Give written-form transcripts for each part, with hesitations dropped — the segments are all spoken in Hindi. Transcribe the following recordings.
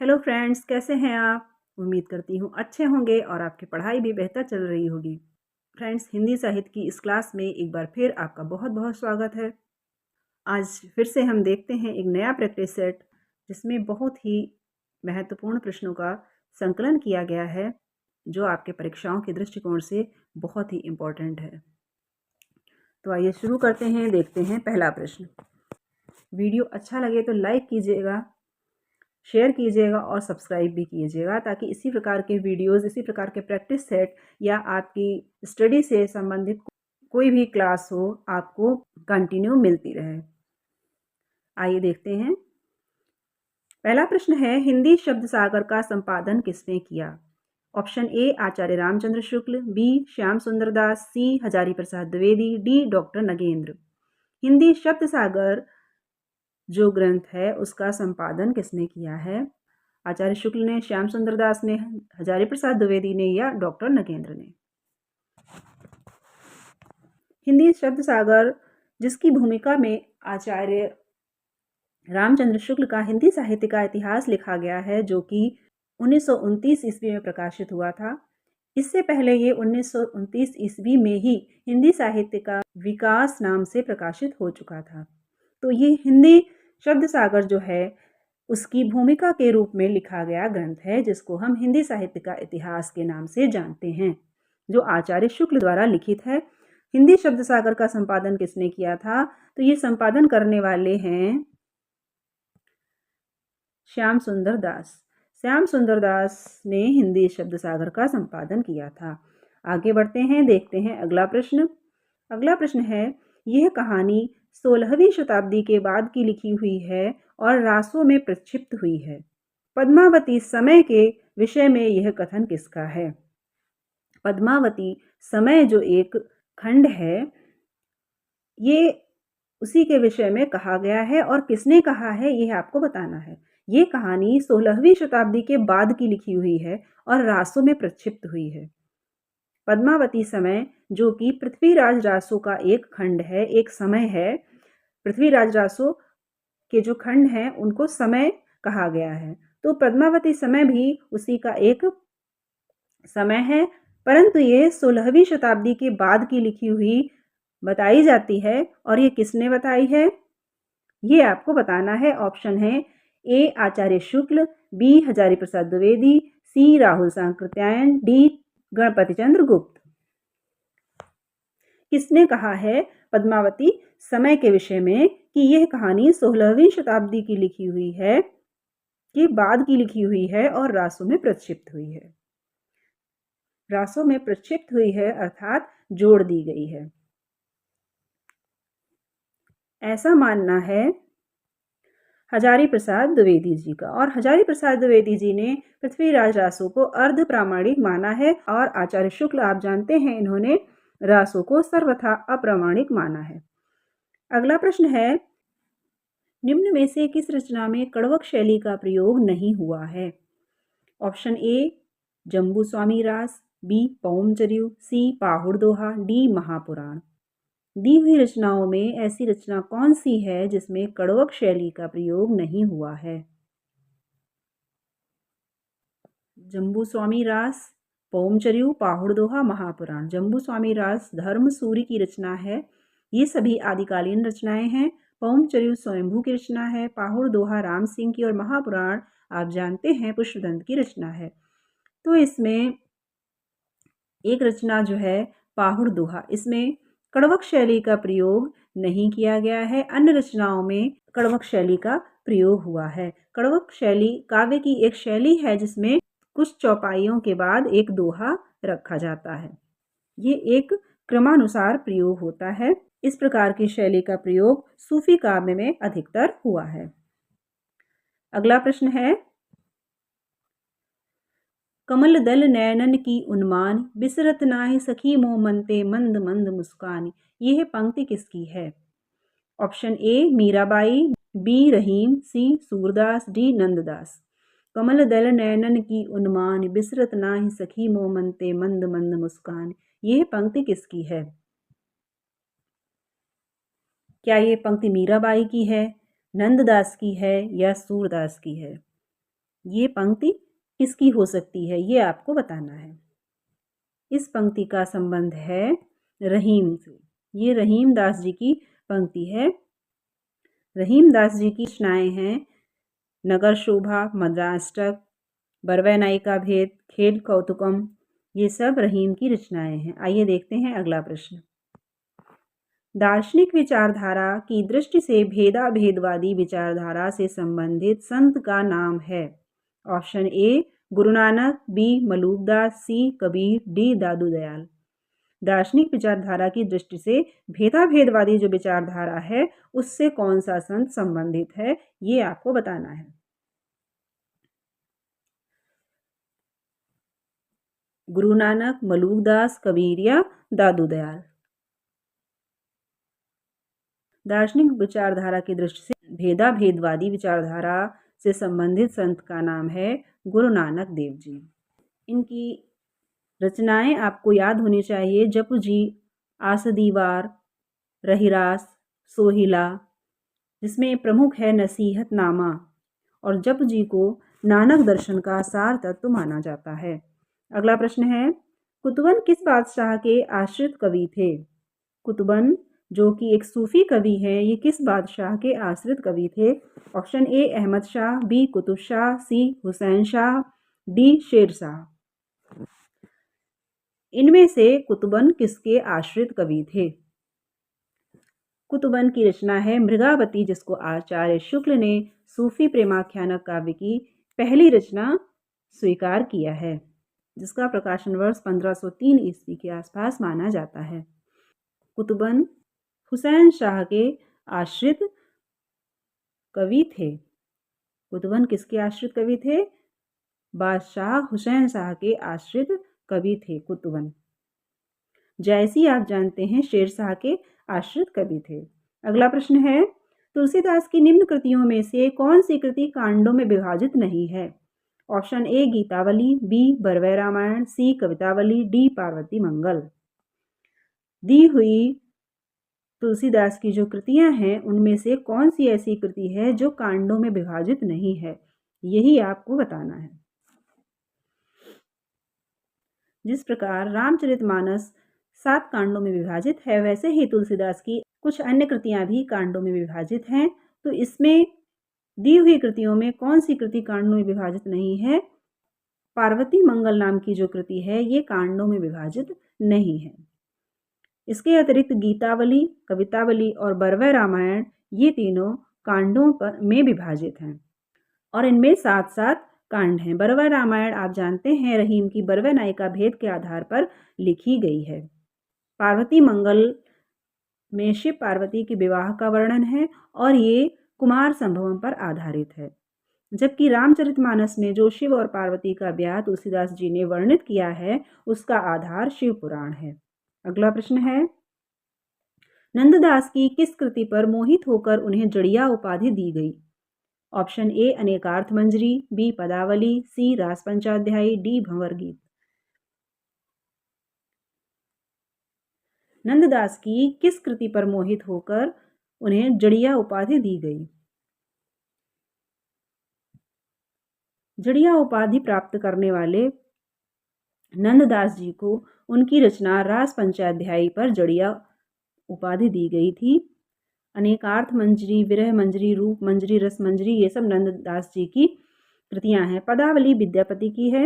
हेलो फ्रेंड्स, कैसे हैं आप? उम्मीद करती हूँ अच्छे होंगे और आपकी पढ़ाई भी बेहतर चल रही होगी। फ्रेंड्स, हिंदी साहित्य की इस क्लास में एक बार फिर आपका बहुत-बहुत स्वागत है। आज फिर से हम देखते हैं एक नया प्रैक्टिस सेट जिसमें बहुत ही महत्वपूर्ण प्रश्नों का संकलन किया गया है, जो आपके परीक्षाओं के दृष्टिकोण से बहुत ही इम्पोर्टेंट है। तो आइए शुरू करते हैं, देखते हैं पहला प्रश्न। वीडियो अच्छा लगे तो लाइक कीजिएगा, शेयर कीजिएगा और सब्सक्राइब भी कीजिएगा ताकि इसी प्रकार के वीडियोस, इसी प्रकार के प्रैक्टिस सेट या आपकी स्टडी से संबंधित कोई भी क्लास हो आपको कंटिन्यू मिलती रहे। आइए देखते हैं। पहला प्रश्न है, हिंदी शब्द सागर का संपादन किसने किया? Option A Acharya Ramchandra Shukla, B Shyam Sundar Das, C Hazari Prasad Dwivedi, D doctor Nagendra. Hindi Shabd Sagar जो ग्रंथ है उसका संपादन किसने किया है? आचार्य शुक्ल ने, श्याम सुंदर दास ने, हजारी प्रसाद द्विवेदी ने या डॉक्टर नगेंद्र ने। हिंदी शब्द सागर जिसकी भूमिका में आचार्य रामचंद्र शुक्ल का हिंदी साहित्य का इतिहास लिखा गया है, जो कि 1929 ईस्वी में प्रकाशित हुआ था। इससे पहले ये 1929 ईस्वी में ही हिंदी साहित्य का विकास नाम से प्रकाशित हो चुका था। तो ये हिंदी शब्द सागर जो है उसकी भूमिका के रूप में लिखा गया ग्रंथ है, जिसको हम हिंदी साहित्य का इतिहास के नाम से जानते हैं, जो आचार्य शुक्ल द्वारा लिखित है। हिंदी शब्द सागर का संपादन किसने किया था? तो ये संपादन करने वाले हैं श्याम सुंदर दास। श्याम सुंदर दास ने हिंदी शब्द सागर का संपादन किया था। आगे बढ़ते हैं, देखते हैं अगला प्रश्न। अगला प्रश्न है, यह कहानी 16वीं शताब्दी के बाद की लिखी हुई है और रासों में प्रक्षिप्त हुई है। पद्मावती समय के विषय में यह कथन किसका है? पद्मावती समय जो एक खंड है, ये उसी के विषय में कहा गया है और किसने कहा है यह आपको बताना है। ये कहानी 16वीं शताब्दी के बाद की लिखी हुई है और रासों में प्रक्षिप्त हुई है। पद्मावती समय जो कि पृथ्वीराज रासों का एक खंड है, एक समय है। पृथ्वीराज रासों के जो खंड हैं उनको समय कहा गया है। तो पद्मावती समय भी उसी का एक समय है, परंतु ये 16वीं शताब्दी के बाद की लिखी हुई बताई जाती है। और ये किसने बताई है ये आपको बताना है। ऑप्शन है ए आचार्य शुक्ल, बी हजारी प्रसाद द्विवेदी, सी राहुल सांकृत्यायन, डी गणपति चंद्र गुप्त। किसने कहा है पद्मावती समय के विषय में कि यह कहानी 16वीं शताब्दी की लिखी हुई है, के बाद की लिखी हुई है और रासों में प्रक्षिप्त हुई है? रासों में प्रक्षिप्त हुई है अर्थात जोड़ दी गई है, ऐसा मानना है हजारी प्रसाद द्विवेदी जी का। और हजारी प्रसाद द्विवेदी जी ने पृथ्वीराज रासों को अर्ध प्रामाणिक माना है और आचार्य शुक्ल आप जानते हैं इन्होंने रासों को सर्वथा अप्रामाणिक माना है। अगला प्रश्न है, निम्न में से किस रचना में कड़वक शैली का प्रयोग नहीं हुआ है? ऑप्शन ए जम्बू स्वामी रास, बी पौमचर्यु, सी पाहुड़ दोहा, डी महापुराण। दी हुई रचनाओं में ऐसी रचना कौन सी है जिसमें कड़वक शैली का प्रयोग नहीं हुआ है? जम्बू स्वामी रास, पौमचर्यु, पाहुड़ दोहा, महापुराण। जम्बू स्वामी रास धर्म सूरी की रचना है। ये सभी आदिकालीन रचनाएं हैं। पौमचर्यु स्वयंभू की रचना है, पाहुड़ दोहा राम सिंह की और महापुराण आप जानते हैं पुष्पदंत की रचना है। तो इसमें एक रचना जो है पाहुड़ दोहा, इसमें कड़वक शैली का प्रयोग नहीं किया गया है। अन्य रचनाओं में कड़वक शैली का प्रयोग हुआ है। कड़वक शैली काव्य की एक शैली है जिसमें कुछ चौपाइयों के बाद एक दोहा रखा जाता है। ये एक क्रमानुसार प्रयोग होता है। इस प्रकार की शैली का प्रयोग सूफी काव्य में अधिकतर हुआ है। अगला प्रश्न है, कमल दल नैनन की उन्मान, बिसरत नाहि सखी मोह मनते मंद मंद मुस्कान। यह पंक्ति किसकी है? Option A Mirabai, B Rahim, C Surdas, D Nanddas. कमल दल नैनन की उन्मान, बिसरत नाहि सखी मोह मनते मंद मंद मुस्कान। यह पंक्ति किसकी है? क्या ये पंक्ति मीराबाई की है, नंददास की है या सूरदास की है? ये पंक्ति किसकी हो सकती है, ये आपको बताना है। इस पंक्ति का संबंध है रहीम से। ये रहीम दास जी की पंक्ति है। रहीम दास जी की रचनाएं हैं नगर शोभा, मद्राष्टक, बरवै नाई का भेद, खेल कौतुकम। ये सब रहीम की रचनाएं हैं। आइए देखते हैं अगला प्रश्न। दार्शनिक विचारधारा की दृष्टि से भेदाभेदवादी विचारधारा से संबंधित संत का नाम है। ऑप्शन ए गुरु नानक, बी मलूकदास, सी कबीर, डी दादू दयाल। दार्शनिक विचारधारा की दृष्टि से भेदाभेदवादी जो विचारधारा है उससे कौन सा संत संबंधित है, ये आपको बताना है। गुरु नानक, मलूकदास, कबीर या दादू दयाल। दार्शनिक विचारधारा की दृष्टि से भेदाभेदवादी विचारधारा से संबंधित संत का नाम है गुरु नानक देव जी। इनकी रचनाएं आपको याद होनी चाहिए। जपू जी, आस दीवार, रहीरास, सोहिला, जिसमें प्रमुख है नसीहतनामा, और जप जी को नानक दर्शन का सार तत्व माना जाता है। अगला प्रश्न है, कुतुबन किस बादशाह के आश्रित कवि थे? कुतुबन जो कि एक सूफी कवि है, ये किस बादशाह के आश्रित कवि थे? Option A Ahmad Shah, B Qutub Shah, C Hussain Shah, D Sher Shah. इनमें से कुतुबन किसके आश्रित कवि थे? कुतुबन की रचना है मृगावती, जिसको आचार्य शुक्ल ने सूफी प्रेमाख्यानक काव्य की पहली रचना स्वीकार किया है, जिसका प्रकाशन वर्ष 1503 ईस्वी के आसपास माना जाता है। कुतुबन हुसैन शाह के आश्रित कवि थे। कुतुबन किसके आश्रित कवि थे? बादशाह हुसैन शाह के आश्रित कवि थे कुतुबन। जैसी आप जानते हैं शेर शाह के आश्रित कवि थे। अगला प्रश्न है, तुलसीदास की निम्न कृतियों में से कौन सी कृति कांडों में विभाजित नहीं है? Option A Gitavali, B Barvai Ramayan, C Kavitavali, D Parvati Mangal. दी हुई तुलसीदास की जो कृतियां हैं उनमें से कौन सी ऐसी कृति है जो कांडों में विभाजित नहीं है, यही आपको बताना है। जिस प्रकार रामचरितमानस 7 कांडों में विभाजित है, वैसे ही तुलसीदास की कुछ अन्य कृतियां भी कांडों में विभाजित हैं। तो इसमें दी हुई कृतियों में कौन सी कृति कांडों में विभाजित नहीं है? पार्वती मंगल नाम की जो कृति है ये कांडों में विभाजित नहीं है। इसके अतिरिक्त गीतावली, कवितावली और बरवै रामायण ये तीनों कांडों में विभाजित हैं और इनमें 7-7 कांड हैं। बरवै रामायण आप जानते हैं रहीम की बरवै नाई का भेद के आधार पर लिखी गई है। पार्वती मंगल में शिव पार्वती के विवाह का वर्णन है और ये कुमार संभवम पर आधारित है, जबकि रामचरितमानस में जो शिव और पार्वती का ब्याह तुलसीदास जी ने वर्णित किया है उसका आधार शिव पुराण है। अगला प्रश्न है, नंददास की किस कृति पर मोहित होकर उन्हें जड़िया उपाधि दी गई? ऑप्शन ए अनेकार्थ मंजरी, बी पदावली, सी रास पंचाध्यायी, डी भंवर गीत। नंददास की किस कृति पर मोहित होकर उन्हें जड़िया उपाधि दी गई? जड़िया उपाधि प्राप्त करने वाले नंददास जी को उनकी रचना रास पंचाध्यायी पर जड़िया उपाधि दी गई थी। अनेकार्थ मंजरी, विरह मंजरी, रूप मंजरी, रस मंजरी ये सब नंददास जी की कृतियां हैं। पदावली विद्यापति की है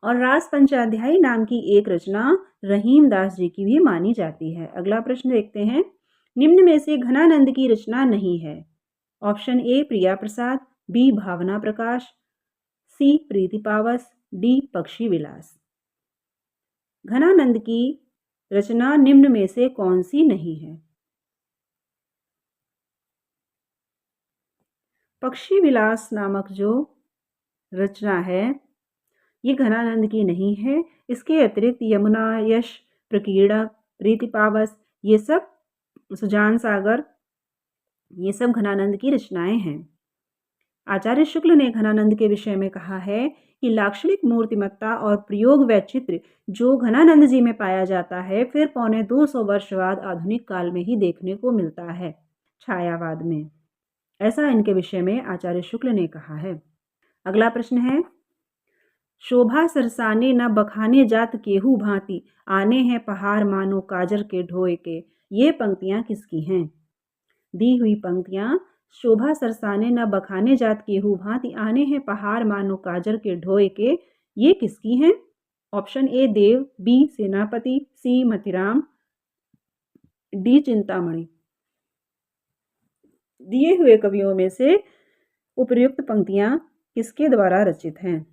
और रास पंचाध्यायी नाम की एक रचना रहीम दास जी की भी मानी जाती है। अगला प्रश्न देखते हैं, निम्न में से घनानंद की रचना नहीं है। ऑप्शन ए प्रिया प्रसाद, बी भावना प्रकाश, सी प्रीति पावस, डी पक्षी विलास। घनानंद की रचना निम्न में से कौन सी नहीं है? पक्षी विलास नामक जो रचना है ये घनानंद की नहीं है। इसके अतिरिक्त यमुना, यश, प्रकीर्णक, प्रीति पावस ये सब, सुजान सागर ये सब घनानंद की रचनाएं हैं। आचार्य शुक्ल ने घनानंद के विषय में कहा है कि लाक्षणिक मूर्तिमत्ता और प्रयोग वैचित्र जो घनानंद जी में पाया जाता है फिर 250 वर्ष बाद आधुनिक काल में ही देखने को मिलता है छायावाद में। ऐसा इनके विषय में आचार्य शुक्ल ने कहा है। अगला प्रश्न है, शोभा सरसाने न बखाने जात केहू भांति, आने हैं पहाड़ मानो काजर के ढोए के। ये पंक्तियां किसकी हैं? दी हुई पंक्तियां शोभा सरसाने न बखाने जात केहू भांति, आने हैं पहाड़ मानो काजर के ढोए के, ये किसकी हैं? ऑप्शन ए देव, बी सेनापति, सी मतिराम, डी चिंतामणि। दिए हुए कवियों में से उपर्युक्त पंक्तियां किसके द्वारा रचित हैं?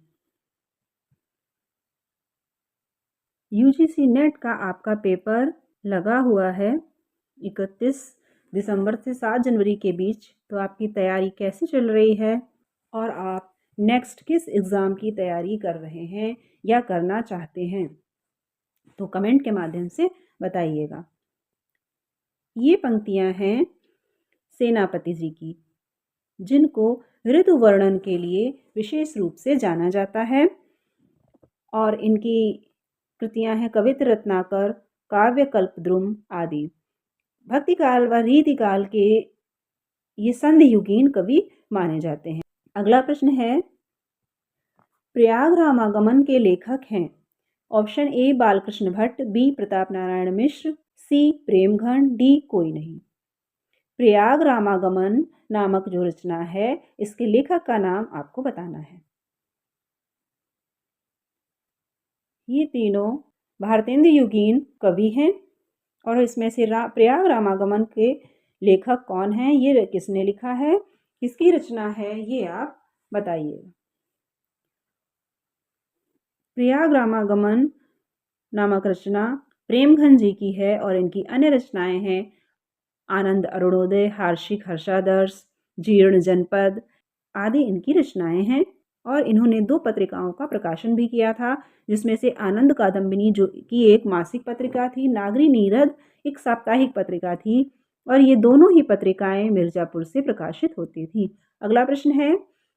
यूजीसी नेट का आपका पेपर लगा हुआ है 31 दिसंबर से 7 जनवरी के बीच। तो आपकी तैयारी कैसी चल रही है और आप नेक्स्ट किस एग्ज़ाम की तैयारी कर रहे हैं या करना चाहते हैं, तो कमेंट के माध्यम से बताइएगा। ये पंक्तियां हैं सेनापति जी की, जिनको ऋतु वर्णन के लिए विशेष रूप से जाना जाता है, और इनकी कृतियां हैं कवित्र रत्नाकर, काव्य कल्पद्रुम आदि। भक्तिकाल व रीतिकाल के ये संधियुगीन कवि माने जाते हैं। अगला प्रश्न है, प्रयाग रामागमन के लेखक हैं? Option A Balkrishna Bhatt, B Pratap Narayan Mishra, C Premghan, D कोई नहीं। प्रयाग रामागमन नामक जो रचना है, इसके लेखक का नाम आपको बताना है। ये तीनों भारतेंद्र युगीन कवि हैं, और इसमें से प्रयाग रामागमन के लेखक कौन हैं, ये किसने लिखा है, किसकी रचना है, ये आप बताइए। प्रयाग रामागमन नामक रचना प्रेमघन जी की है, और इनकी अन्य रचनाएं हैं आनंद अरुणोदय, हार्षिक हर्षादर्श, जीर्ण जनपद आदि इनकी रचनाएं हैं। और इन्होंने 2 पत्रिकाओं का प्रकाशन भी किया था, जिसमें से आनंद कादम्बिनी जो कि एक मासिक पत्रिका थी, नागरी नीरद एक साप्ताहिक पत्रिका थी, और ये दोनों ही पत्रिकाएं मिर्जापुर से प्रकाशित होती थी। अगला प्रश्न है,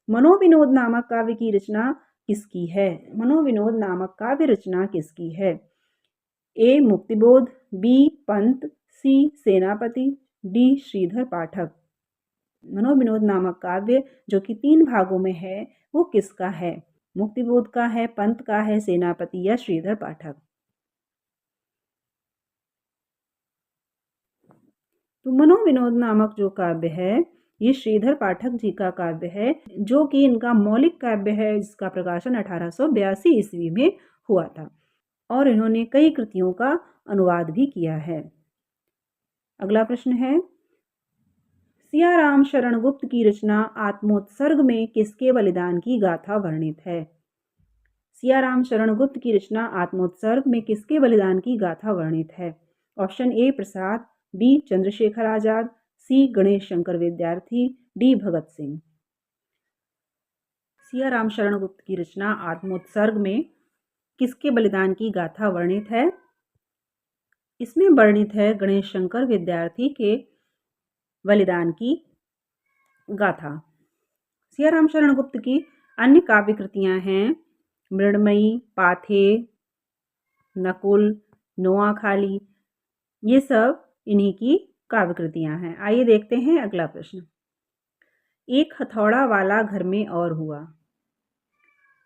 मनोविनोद नामक काव्य की रचना किसकी है? मनोविनोद नामक काव्य रचना किसकी है? ए मुक्तिबोध, बी पंत, सी सेनापति, डी श्रीधर पाठक। मनोविनोद नामक काव्य जो कि 3 भागों में है, वो किसका है? मुक्तिबोध का है, पंत का है, सेनापति या श्रीधर पाठक। तो मनोविनोद नामक जो काव्य है, ये श्रीधर पाठक जी का काव्य है, जो कि इनका मौलिक काव्य है, जिसका प्रकाशन 1882 ईस्वी में हुआ था, और इन्होंने कई कृतियों का अनुवाद भी किया है। अगला प्रश्न है, सियाराम शरण गुप्त की रचना आत्मोत्सर्ग में किसके बलिदान की गाथा वर्णित है? सियाराम शरण गुप्त की रचना आत्मोत्सर्ग में किसके बलिदान की गाथा वर्णित है? Option A Prasad, B Chandrashekhar Azad, C Ganesh Shankar Vidyarthi, D Bhagat Singh. Siyaram Sharan Gupt की रचना आत्मोत्सर्ग में किसके बलिदान की गाथा वर्णित है? इसमें वर्णित है गणेश शंकर विद्यार्थी के बलिदान की गाथा। सियाराम शरण गुप्त की अन्य काव्य कृतियां हैं मृणमयी, पाथे, नकुल, नोआखाली, ये सब इन्हीं की काव्य कृतियां हैं। आइए देखते हैं अगला प्रश्न। एक हथौड़ा वाला घर में और हुआ।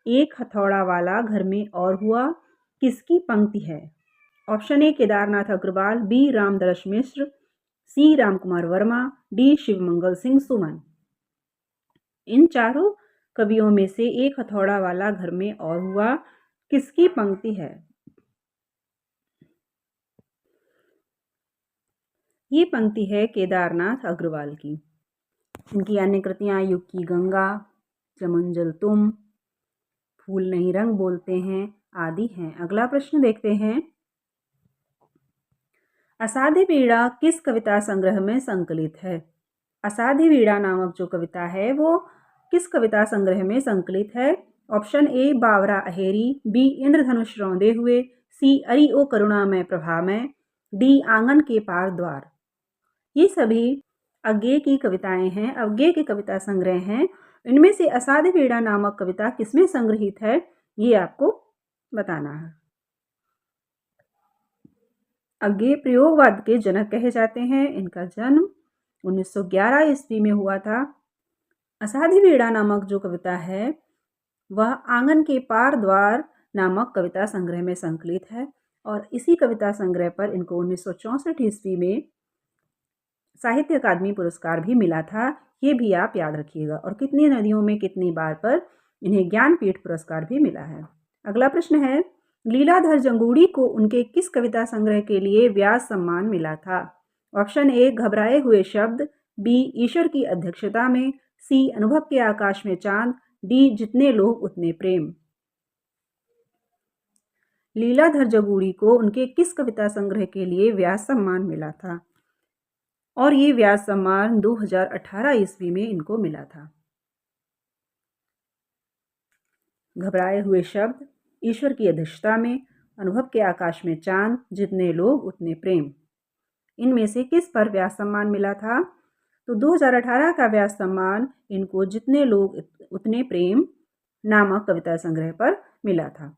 एक हथौड़ा वाला घर में और हुआ किसकी पंक्ति है? Option A Kedarnath Agrawal, B Ramdarsh Mishra, C Ramkumar Verma, D Shivmangal Singh Suman. इन चारों कवियों में से एक हथौड़ा वाला घर में और हुआ किसकी पंक्ति है? ये पंक्ति है केदारनाथ अग्रवाल की। इनकी अन्य कृतियां युग की गंगा, चमंजल तुम, फूल नहीं रंग बोलते हैं आदि हैं। अगला प्रश्न देखते हैं। असाध्य पीड़ा किस कविता संग्रह में संकलित है? असाध्य पीड़ा नामक जो कविता है वो किस कविता संग्रह में संकलित है? ऑप्शन ए बावरा अहेरी, बी इंद्रधनुष रौंदे हुए, सी अरि ओ करुणामय प्रभामय, डी आंगन के पार द्वार। ये सभी अज्ञेय की कविताएं हैं, अज्ञेय के कविता संग्रह हैं। इनमें से असाध्य पीड़ा नामक कविता किसमें संग्रहित है, ये आपको बताना है। अज्ञेय प्रयोगवाद के जनक कहे जाते हैं। इनका जन्म 1911 ईस्वी में हुआ था। असाध्य पीड़ा नामक जो कविता है वह आंगन के पार द्वार नामक कविता संग्रह में संकलित है और इसी कविता संग्रह पर इनको 1964 ईस्वी में साहित्य अकादमी पुरस्कार भी मिला था। ये भी आप याद रखिएगा। और कितनी नदियों में कितनी बार पर इन्हें ज्ञानपीठ पुरस्कार भी मिला है। अगला प्रश्न है, लीलाधर जंगूड़ी को उनके किस कविता संग्रह के लिए व्यास सम्मान मिला था? ऑप्शन ए घबराए हुए शब्द, बी ईश्वर की अध्यक्षता में, सी अनुभव के आकाश में चांद, डी जितने लोग उतने प्रेम। लीलाधर जंगूड़ी को उनके किस कविता संग्रह के लिए व्यास सम्मान मिला था? और ये व्यास सम्मान 2018 ईस्वी में इनको मिला था। घबराए हुए शब्द, ईश्वर की अध्यक्षता में, अनुभव के आकाश में चांद, जितने लोग उतने प्रेम, इनमें से किस पर व्यास सम्मान मिला था? तो 2018 का व्यास सम्मान इनको जितने लोग उतने प्रेम नामक कविता संग्रह पर मिला था।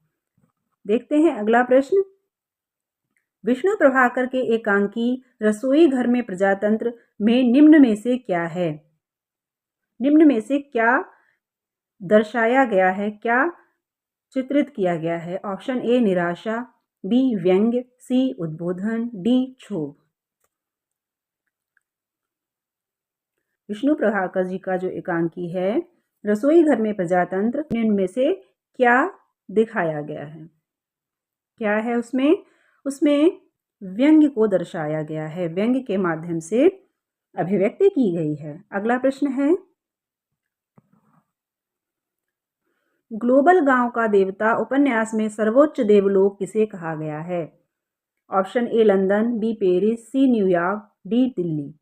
देखते हैं अगला प्रश्न। विष्णु प्रभाकर के एकांकी रसोई घर में प्रजातंत्र में निम्न में से क्या है? निम्न में से क्या दर्शाया गया है, क्या चित्रित किया गया है? ऑप्शन ए निराशा, बी व्यंग्य, सी उद्बोधन, डी क्षोभ। विष्णु प्रभाकर जी का जो एकांकी है रसोई घर में प्रजातंत्र, इनमें से क्या दिखाया गया है? क्या है उसमें? उसमें व्यंग्य को दर्शाया गया है, व्यंग्य के माध्यम से अभिव्यक्ति की गई है। अगला प्रश्न है, ग्लोबल गांव का देवता उपन्यास में सर्वोच्च देवलोक किसे कहा गया है? Option A London, B Paris, C New York, D Delhi.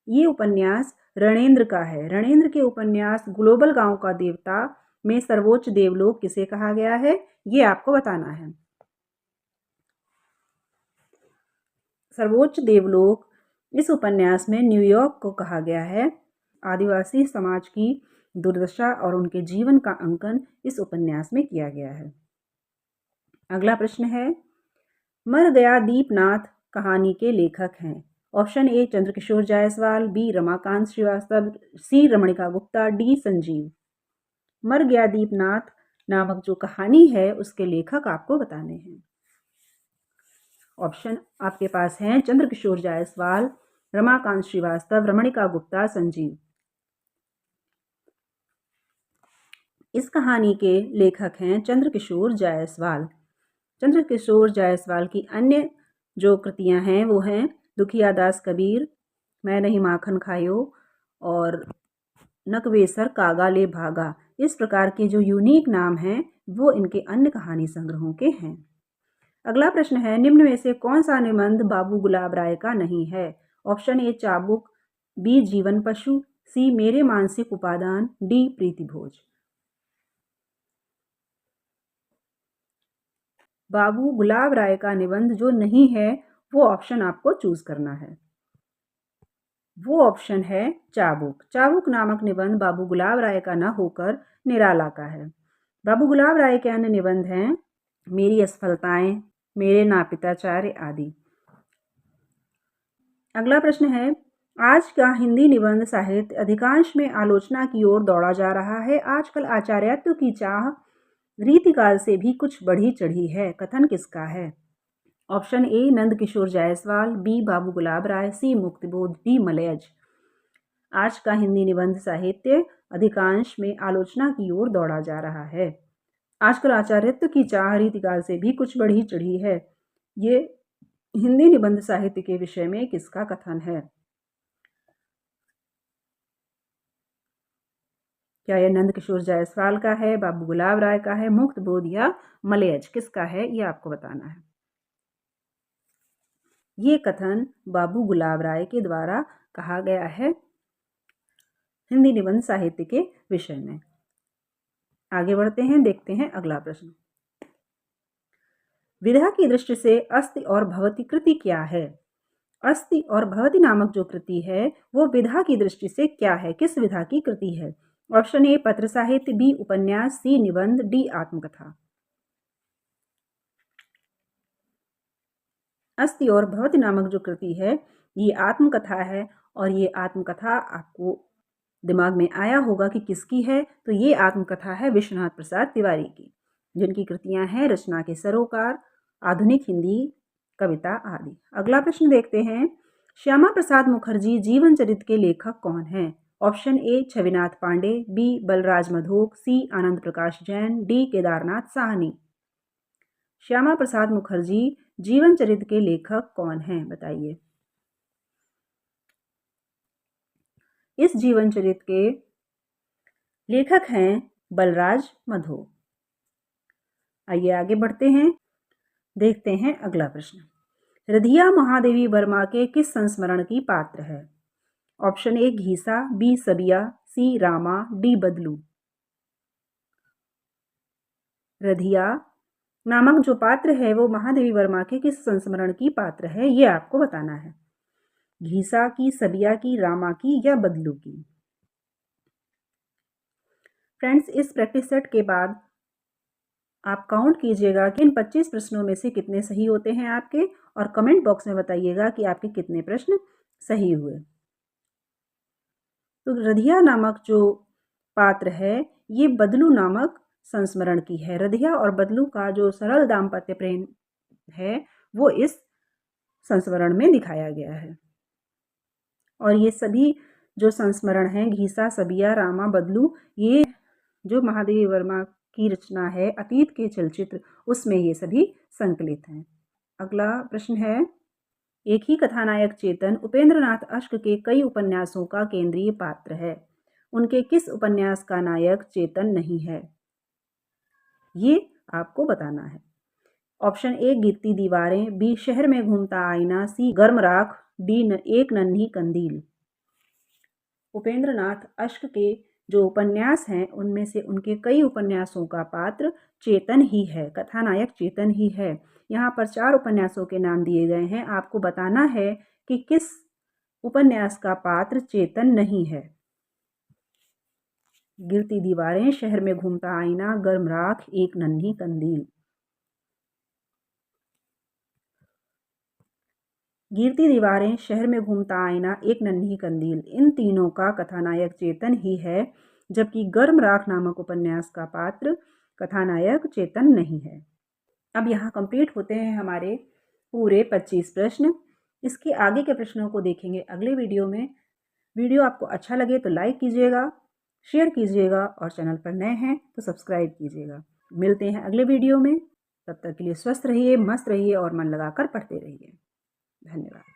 ये उपन्यास रणेंद्र का है। रणेंद्र के उपन्यास ग्लोबल गांव का देवता में सर्वोच्च देवलोक किसे कहा गया है, ये आपको बताना है। सर्वोच्च देवलोक इस उपन्यास में न्यूयॉर्क को कहा गया है। आदिवासी समाज की दुर्दशा और उनके जीवन का अंकन इस उपन्यास में किया गया है। अगला प्रश्न है, मर गया दीपनाथ कहानी के लेखक हैं? Option A Chandrakishore Jaiswal, B Ramakant Srivastava, C Ramanika Gupta, D Sanjeev. मर गया दीपनाथ नामक जो कहानी है उसके लेखक आपको बताने हैं। ऑप्शन आपके पास हैं चंद्रकिशोर जायसवाल, रमाकांत श्रीवास्तव, रमणिका गुप्ता, संजीव। इस कहानी के लेखक हैं चंद्रकिशोर जायसवाल। चंद्रकिशोर जायसवाल की अन्य जो कृतियां हैं वो हैं दुखिया दास कबीर, मैं नहीं माखन खायो और नकवेसर कागा ले भागा। इस प्रकार के जो यूनिक नाम हैं वो इनके अन्य कहानी संग्रहों के हैं। अगला प्रश्न है, निम्न में से कौन सा निबंध बाबू गुलाब राय का नहीं है? ऑप्शन ए चाबुक, बी जीवन पशु, सी मेरे मानसिक उपादान, डी प्रीति भोज। बाबू गुलाब राय का निबंध जो नहीं है वो ऑप्शन आपको चूज करना है। वो ऑप्शन है चाबुक। चाबुक नामक निबंध बाबू गुलाब राय का न होकर निराला का है। बाबू गुलाब राय के अन्य निबंध हैं मेरी असफलताएं, मेरे नापिताचार्य आदि। अगला प्रश्न है, आज का हिंदी निबंध साहित्य अधिकांश में आलोचना की ओर दौड़ा जा रहा है। आजकल आचार्यत्व की चाह रीतिकाल से भी कुछ बढ़ी चढ़ी है। कथन किसका है? Option A Nand Kishore Jaiswal, B Babu Gulab Rai, C Muktibodh, D Malayaj. आज का हिंदी निबंध साहित्य अधिकांश में आलोचना की ओर दौड़ा जा रहा है। आजकल आचार्यत्व की चाह रीतिकाल से भी कुछ बढ़ी चढ़ी है। ये हिंदी निबंध साहित्य के विषय में किसका कथन है? क्या यह नंद किशोर जायसवाल का है, बाबू गुलाब राय का है, मुक्तबोध या मलयज? किसका है ये आपको बताना है। ये कथन बाबू गुलाब राय के द्वारा कहा गया है हिंदी निबंध साहित्य के विषय में। आगे बढ़ते हैं, देखते हैं अगला प्रश्न। विधा की दृष्टि से अस्ति और भवति कृति क्या है? अस्ति और भवति नामक जो कृति है वो विधा की दृष्टि से क्या है, किस विधा की कृति है? ऑप्शन ए पत्र साहित्य, बी उपन्यास, सी निबंध, डी आत्मकथा। अस्ति और भवति नामक जो कृति है ये आत्मकथा है और ये आत्मकथा आपको दिमाग में आया होगा कि किसकी है, तो ये आत्मकथा है विश्वनाथ प्रसाद तिवारी की, जिनकी कृतियां हैं रचना के सरोकार, आधुनिक हिंदी कविता आदि। अगला प्रश्न देखते हैं, श्यामा प्रसाद मुखर्जी जीवन चरित्र के लेखक कौन हैं? Option A Chhavinath Pandey, B Balraj Madhok, C Anand Prakash Jain, D Kedarnath Sahni. Shyama Prasad Mukherjee जीवन चरित्र के लेखक कौन हैं, बताइए। इस जीवन चरित्र के लेखक हैं बलराज मधोक। आइए आगे बढ़ते हैं, देखते हैं अगला प्रश्न। रधिया महादेवी वर्मा के किस संस्मरण की पात्र है? Option A Ghisa, B Sabiya, C Rama, D Badlu. Radhiya नामक जो पात्र है वो महादेवी वर्मा के किस संस्मरण की पात्र है, ये आपको बताना है। घीसा की, सबिया की, रामा की या बदलू की। फ्रेंड्स, इस प्रैक्टिस सेट के बाद आप काउंट कीजिएगा कि इन 25 प्रश्नों में से कितने सही होते हैं आपके, और कमेंट बॉक्स में बताइएगा कि आपके कितने प्रश्न सही हुए। तो रधिया नामक जो पात्र है ये बदलू नामक संस्मरण की है। रधिया और बदलू का जो सरल दाम्पत्य प्रेम है वो इस संस्मरण में दिखाया गया है। और ये सभी जो संस्मरण हैं, घीसा, सबिया, रामा, बदलू, ये जो महादेवी वर्मा की रचना है अतीत के चलचित्र, उसमें ये सभी संकलित हैं। अगला प्रश्न है, एक ही कथानायक चेतन उपेंद्रनाथ अश्क के कई उपन्यासों का केंद्रीय पात्र है। उनके किस उपन्यास का नायक चेतन नहीं है, ये आपको बताना है। ऑप्शन ए गिरती दीवारें, बी शहर में घूमता आईना, सी गर्म राख, डी एक नन्ही कंदील। उपेंद्रनाथ अश्क के जो उपन्यास हैं उनमें से उनके कई उपन्यासों का पात्र चेतन ही है, कथानायक चेतन ही है। यहाँ पर 4 उपन्यासों के नाम दिए गए हैं, आपको बताना है कि किस उपन्यास का पात्र चेतन नहीं है। गिरती दीवारें, शहर में घूमता आईना, गर्म राख, एक नन्ही कंदील। गिरती दीवारें, शहर में घूमता आईना, एक नन्ही कंदील, इन तीनों का कथानायक चेतन ही है, जबकि गर्म राख नामक उपन्यास का पात्र कथानायक चेतन नहीं है। अब यहाँ कंप्लीट होते हैं हमारे पूरे 25 प्रश्न। इसके आगे के प्रश्नों को देखेंगे अगले वीडियो में। वीडियो आपको अच्छा लगे तो लाइक कीजिएगा, शेयर कीजिएगा और चैनल पर नए हैं तो सब्सक्राइब कीजिएगा। मिलते हैं अगले वीडियो में, तब तक के लिए स्वस्थ रहिए, मस्त रहिए और मन लगाकर पढ़ते रहिए। धन्यवाद।